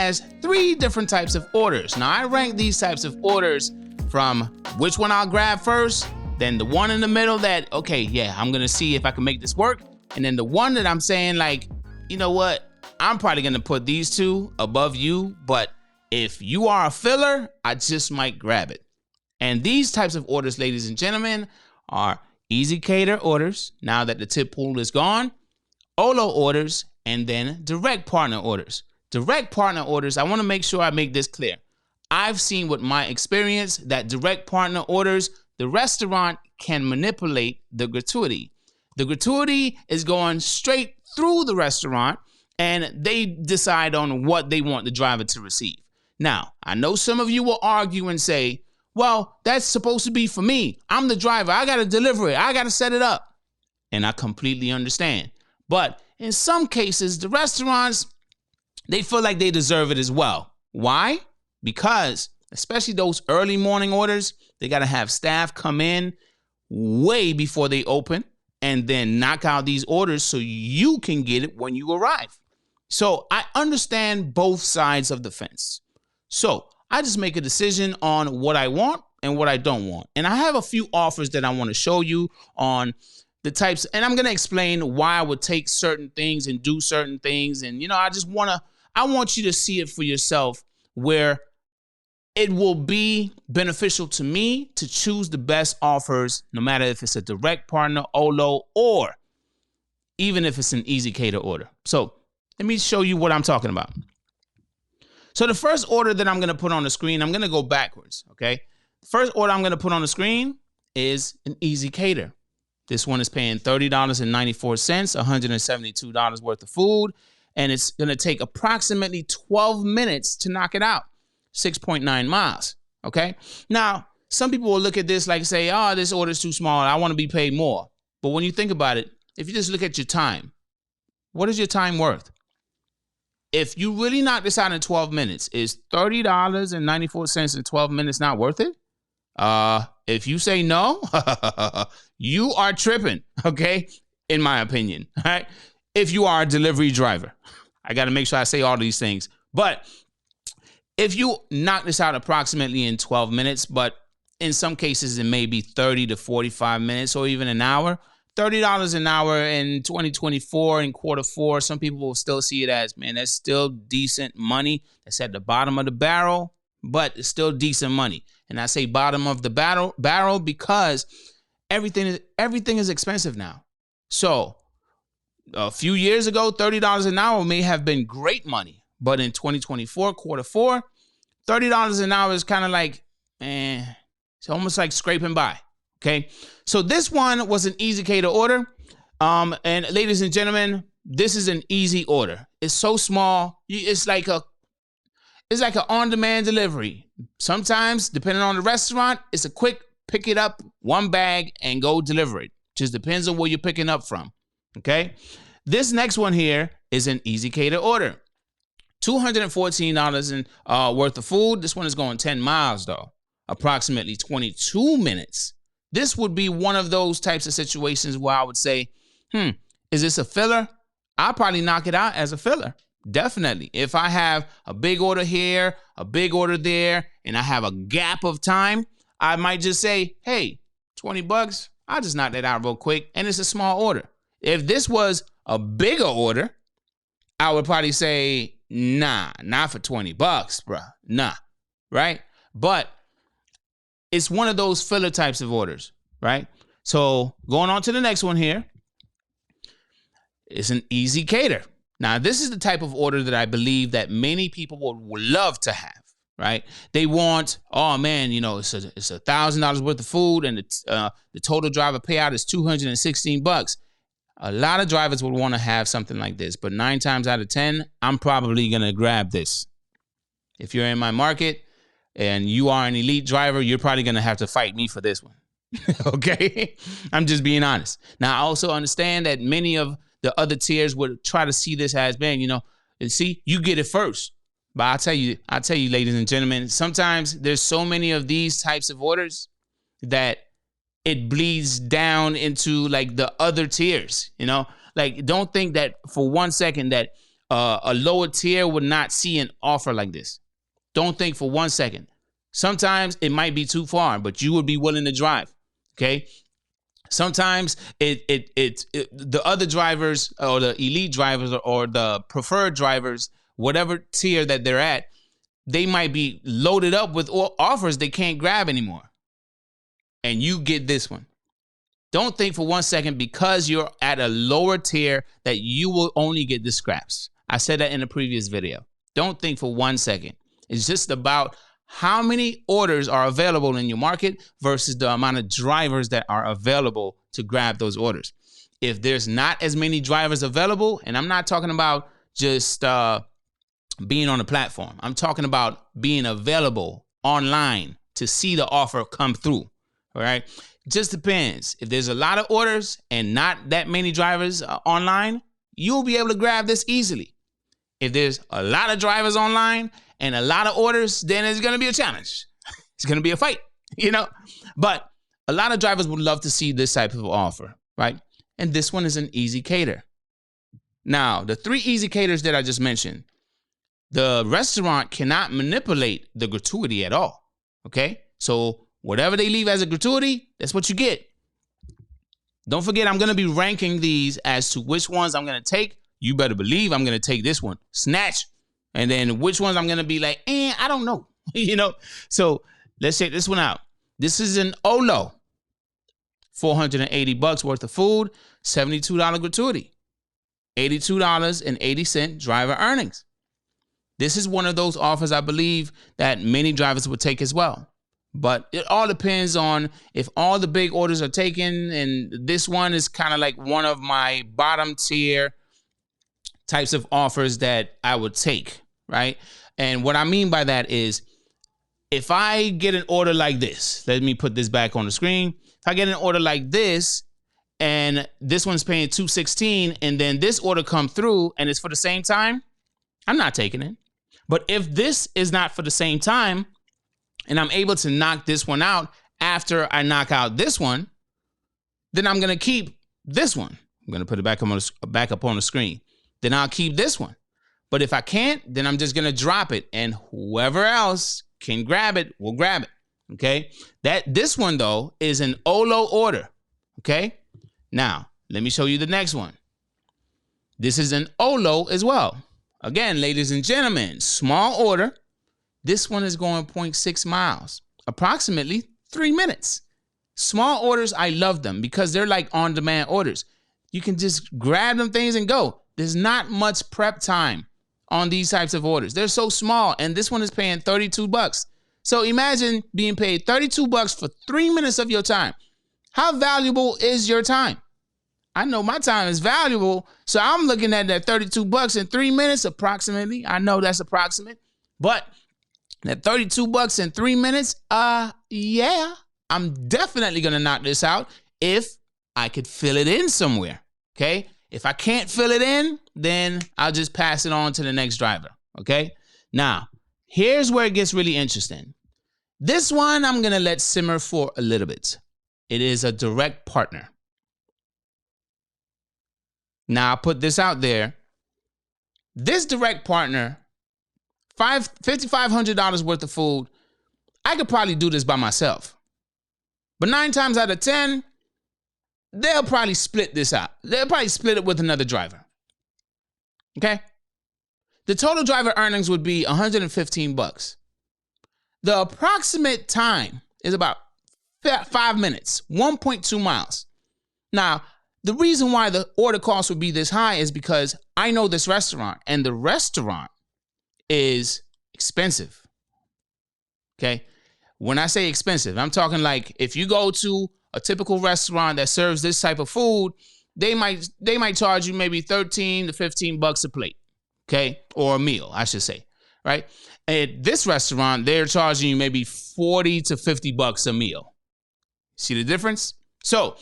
has 3 different types of orders. Now, I rank these types of orders from which one I'll grab first, then the one in the middle that, okay, yeah, I'm gonna see if I can make this work, and then the one that I'm saying, like, you know what, I'm probably gonna put these 2 above you, but if you are a filler, I just might grab it. And these types of orders, ladies and gentlemen, are easy cater orders, now that the tip pool is gone, OLO orders, and then direct partner orders. Direct partner orders, I want to make sure I make this clear. I've seen with my experience that direct partner orders, the restaurant can manipulate the gratuity. The gratuity is going straight through the restaurant, and they decide on what they want the driver to receive. Now, I know some of you will argue and say, well, that's supposed to be for me. I'm the driver. I got to deliver it. I got to set it up. And I completely understand. But in some cases, the restaurants, they feel like they deserve it as well. Why? Because, especially those early morning orders, they got to have staff come in way before they open and then knock out these orders so you can get it when you arrive. So I understand both sides of the fence. So I just make a decision on what I want and what I don't want. And I have a few offers that I want to show you on the types, and I'm going to explain why I would take certain things and do certain things. And, you know, I want you to see it for yourself where it will be beneficial to me to choose the best offers, no matter if it's a direct partner, OLO, or even if it's an easy cater order. So let me show you what I'm talking about. So the first order that I'm going to put on the screen, I'm going to go backwards, okay? The first order I'm going to put on the screen is an easy cater. This one is paying $30.94, $172 worth of food, and it's going to take approximately 12 minutes to knock it out, 6.9 miles, okay? Now, some people will look at this like say, oh, this order is too small. I want to be paid more. But when you think about it, if you just look at your time, what is your time worth? If you really knock this out in 12 minutes, is $30.94 in 12 minutes not worth it? If you say no, you are tripping, okay? In my opinion, all right? If you are a delivery driver, I got to make sure I say all these things. But if you knock this out approximately in 12 minutes, but in some cases it may be 30 to 45 minutes or even an hour, $30 an hour in 2024 in Q4, some people will still see it as, man, that's still decent money. That's at the bottom of the barrel, but it's still decent money. And I say bottom of the barrel because everything is expensive now. So a few years ago, $30 an hour may have been great money. But in 2024, Q4, $30 an hour is kind of like, it's almost like scraping by. Okay, so this one was an easy cater order. And ladies and gentlemen, this is an easy order. It's so small. It's like an on-demand delivery. Sometimes, depending on the restaurant, it's a quick pick it up, one bag, and go deliver it. Just depends on where you're picking up from. Okay, this next one here is an easy cater order. $214 worth of food. This one is going 10 miles though, approximately 22 minutes. This would be one of those types of situations where I would say, is this a filler? I'll probably knock it out as a filler. Definitely. If I have a big order here, a big order there, and I have a gap of time, I might just say, hey, $20, I'll just knock that out real quick. And it's a small order. If this was a bigger order, I would probably say, nah, not for $20, bruh. Nah, right? But it's one of those filler types of orders, right? So going on to the next one here. It's an easy cater. Now, this is the type of order that I believe that many people would love to have, right? They want, oh man, you know, it's $1,000 worth of food and the total driver payout is $216. A lot of drivers would want to have something like this, but 9 times out of 10, I'm probably going to grab this. If you're in my market and you are an elite driver, you're probably going to have to fight me for this one. Okay? I'm just being honest. Now, I also understand that many of the other tiers would try to see this as, man, you know, and see, you get it first. But I'll tell you, ladies and gentlemen, sometimes there's so many of these types of orders that it bleeds down into like the other tiers, you know, like don't think that for 1 second that, A lower tier would not see an offer like this. Don't think for 1 second. Sometimes it might be too far, but you would be willing to drive. Okay. Sometimes the other drivers or the elite drivers or the preferred drivers, whatever tier that they're at, they might be loaded up with offers they can't grab anymore. And you get this one. Don't think for 1 second because you're at a lower tier that you will only get the scraps. I said that in a previous video. Don't think for 1 second. It's just about how many orders are available in your market versus the amount of drivers that are available to grab those orders. If there's not as many drivers available, and I'm not talking about just being on the platform. I'm talking about being available online to see the offer come through. All right. Just depends. If there's a lot of orders and not that many drivers online, you'll be able to grab this easily. If there's a lot of drivers online and a lot of orders, then it's going to be a challenge. It's going to be a fight, you know. But a lot of drivers would love to see this type of offer, right? And this one is an easy cater. Now, the 3 easy caters that I just mentioned, the restaurant cannot manipulate the gratuity at all, okay? So whatever they leave as a gratuity, that's what you get. Don't forget, I'm going to be ranking these as to which ones I'm going to take. You better believe I'm going to take this one, snatch. And then which ones I'm going to be like, I don't know, you know? So let's check this one out. This is an OLO, $480 worth of food, $72 gratuity, $82.80 driver earnings. This is one of those offers I believe that many drivers would take as well. But it all depends on if all the big orders are taken, and this one is kind of like one of my bottom tier types of offers that I would take, right? And what I mean by that is if I get an order like this, let me put this back on the screen. If I get an order like this and this one's paying $216 and then this order come through and it's for the same time, I'm not taking it. But if this is not for the same time and I'm able to knock this one out after I knock out this one, then I'm going to keep this one. I'm going to put it back up on the screen. Then I'll keep this one. But if I can't, then I'm just going to drop it. And whoever else can grab it will grab it. Okay. This one, though, is an OLO order. Okay. Now, let me show you the next one. This is an OLO as well. Again, ladies and gentlemen, small order. This one is going 0.6 miles, approximately 3 minutes. Small orders, I love them because they're like on-demand orders. You can just grab them things and go. There's not much prep time on these types of orders. They're so small, and this one is paying $32. So imagine being paid $32 for 3 minutes of your time. How valuable is your time? I know my time is valuable, so I'm looking at that $32 in 3 minutes approximately. I know that's approximate, but that $32 in 3 minutes, yeah, I'm definitely gonna knock this out if I could fill it in somewhere, okay? If I can't fill it in, then I'll just pass it on to the next driver, okay? Now, here's where it gets really interesting. This one I'm gonna let simmer for a little bit. It is a direct partner. Now, I'll put this out there. This direct partner, $5,500 worth of food, I could probably do this by myself. But 9 times out of 10, they'll probably split this out. They'll probably split it with another driver. Okay? The total driver earnings would be $115. The approximate time is about 5 minutes, 1.2 miles. Now, the reason why the order cost would be this high is because I know this restaurant, and the restaurant is expensive. Okay? When I say expensive, I'm talking like if you go to a typical restaurant that serves this type of food, they might charge you maybe $13 to $15 a plate, okay? Or a meal, I should say, right? At this restaurant, they're charging you maybe $40 to $50 a meal. See the difference? So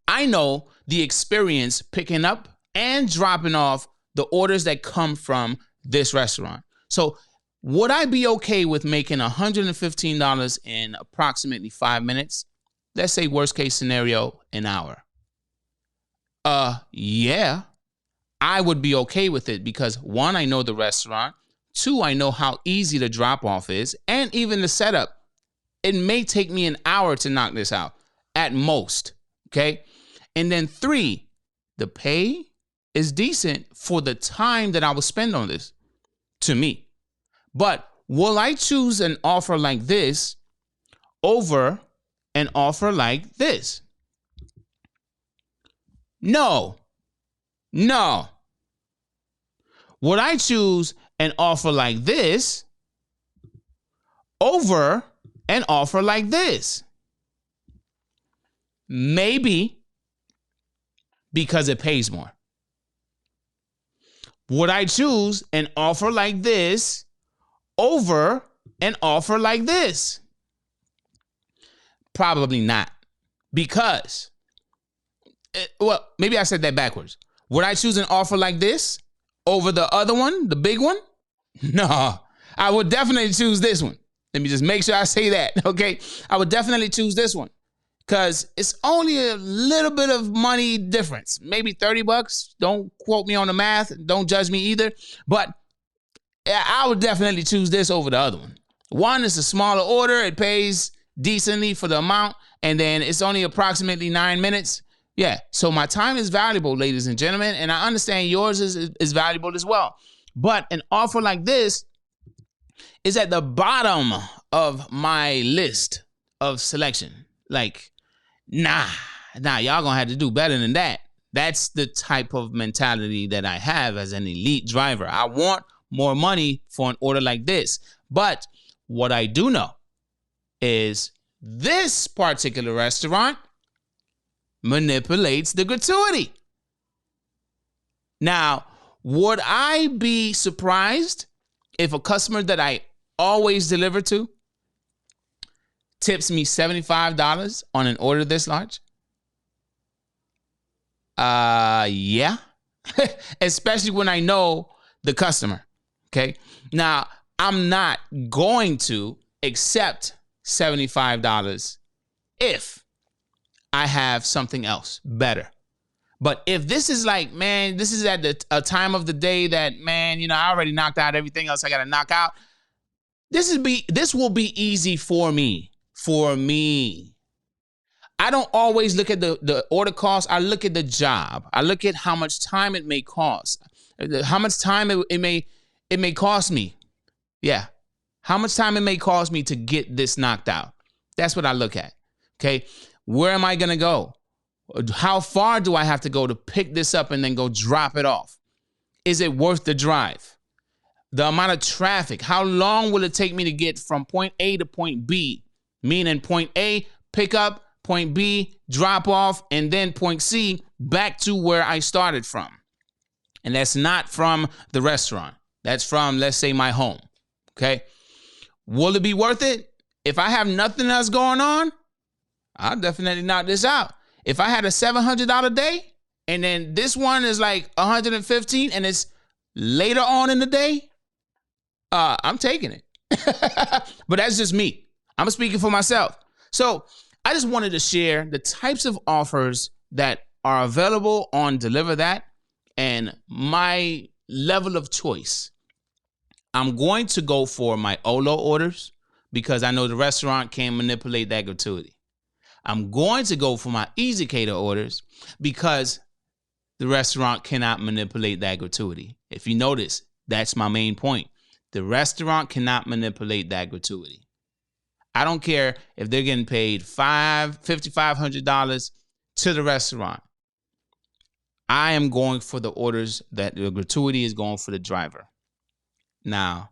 I know the experience picking up and dropping off the orders that come from this restaurant. So would I be okay with making $115 in approximately 5 minutes? Let's say worst case scenario, an hour. Yeah, I would be okay with it because one, I know the restaurant. Two, I know how easy the drop off is. And even the setup. It may take me an hour to knock this out at most. Okay. And then three, the pay is decent for the time that I will spend on this to me. But will I choose an offer like this over an offer like this? No. Would I choose an offer like this over an offer like this? Maybe, because it pays more. Would I choose an offer like this over an offer like this? Probably not. Because, well, maybe I said that backwards. Would I choose an offer like this over the other one, the big one? No, I would definitely choose this one. Let me just make sure I say that, okay? I would definitely choose this one because it's only a little bit of money difference, maybe 30 bucks. Don't quote me on the math. Don't judge me either. But I would definitely choose this over the other one. One is a smaller order. It pays decently for the amount, and then it's only approximately 9 minutes. Yeah, so my time is valuable, ladies and gentlemen, and I understand yours is valuable as well. But an offer like this is at the bottom of my list of selection. Like, nah, y'all gonna have to do better than that. That's the type of mentality that I have as an elite driver. I want more money for an order like this. But what I do know is this particular restaurant manipulates the gratuity. Now, would I be surprised if a customer that I always deliver to tips me $75 on an order this large? Yeah. Especially when I know the customer. Okay. Now, I'm not going to accept $75 if I have something else better. But if this is like, man, this is at a time of the day that, man, you know, I already knocked out everything else I got to knock out. This will be easy for me. I don't always look at the order cost. I look at the job. I look at how much time it may cost. How much time it may cost me. Yeah. How much time it may cost me to get this knocked out. That's what I look at. Okay. Where am I going to go? How far do I have to go to pick this up and then go drop it off? Is it worth the drive? The amount of traffic. How long will it take me to get from point A to point B? Meaning point A, pick up, point B, drop off, and then point C, back to where I started from. And that's not from the restaurant. That's from, let's say, my home. Okay. Will it be worth it? If I have nothing else going on, I'll definitely knock this out. If I had a $700 day and then this one is like $115 and it's later on in the day, I'm taking it. But that's just me. I'm speaking for myself. So I just wanted to share the types of offers that are available on DeliverThat and my level of choice. I'm going to go for my OLO orders because I know the restaurant can manipulate that gratuity. I'm going to go for my Easy Cater orders because the restaurant cannot manipulate that gratuity. If you notice, that's my main point. The restaurant cannot manipulate that gratuity. I don't care if they're getting paid $5,500 to the restaurant. I am going for the orders that the gratuity is going for the driver. Now,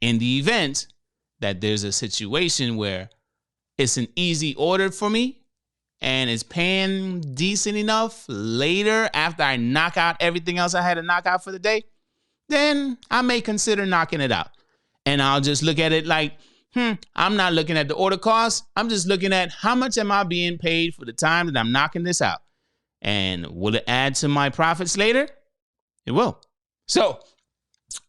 in the event that there's a situation where it's an easy order for me and it's paying decent enough later after I knock out everything else I had to knock out for the day, then I may consider knocking it out. And I'll just look at it like, I'm not looking at the order cost. I'm just looking at how much am I being paid for the time that I'm knocking this out. And will it add to my profits later? It will. So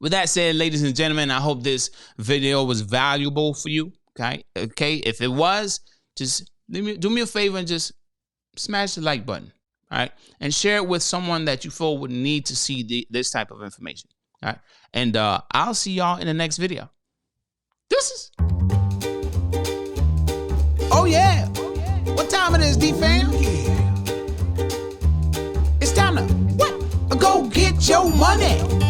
with that said, ladies and gentlemen, I hope this video was valuable for you. Okay. If it was, just do me a favor and just smash the like button. All right, and share it with someone that you feel would need to see this type of information. All right, and I'll see y'all in the next video. Deuces. Oh yeah, what time it is, D-Fam? Yeah. It's time to what? Go get your money.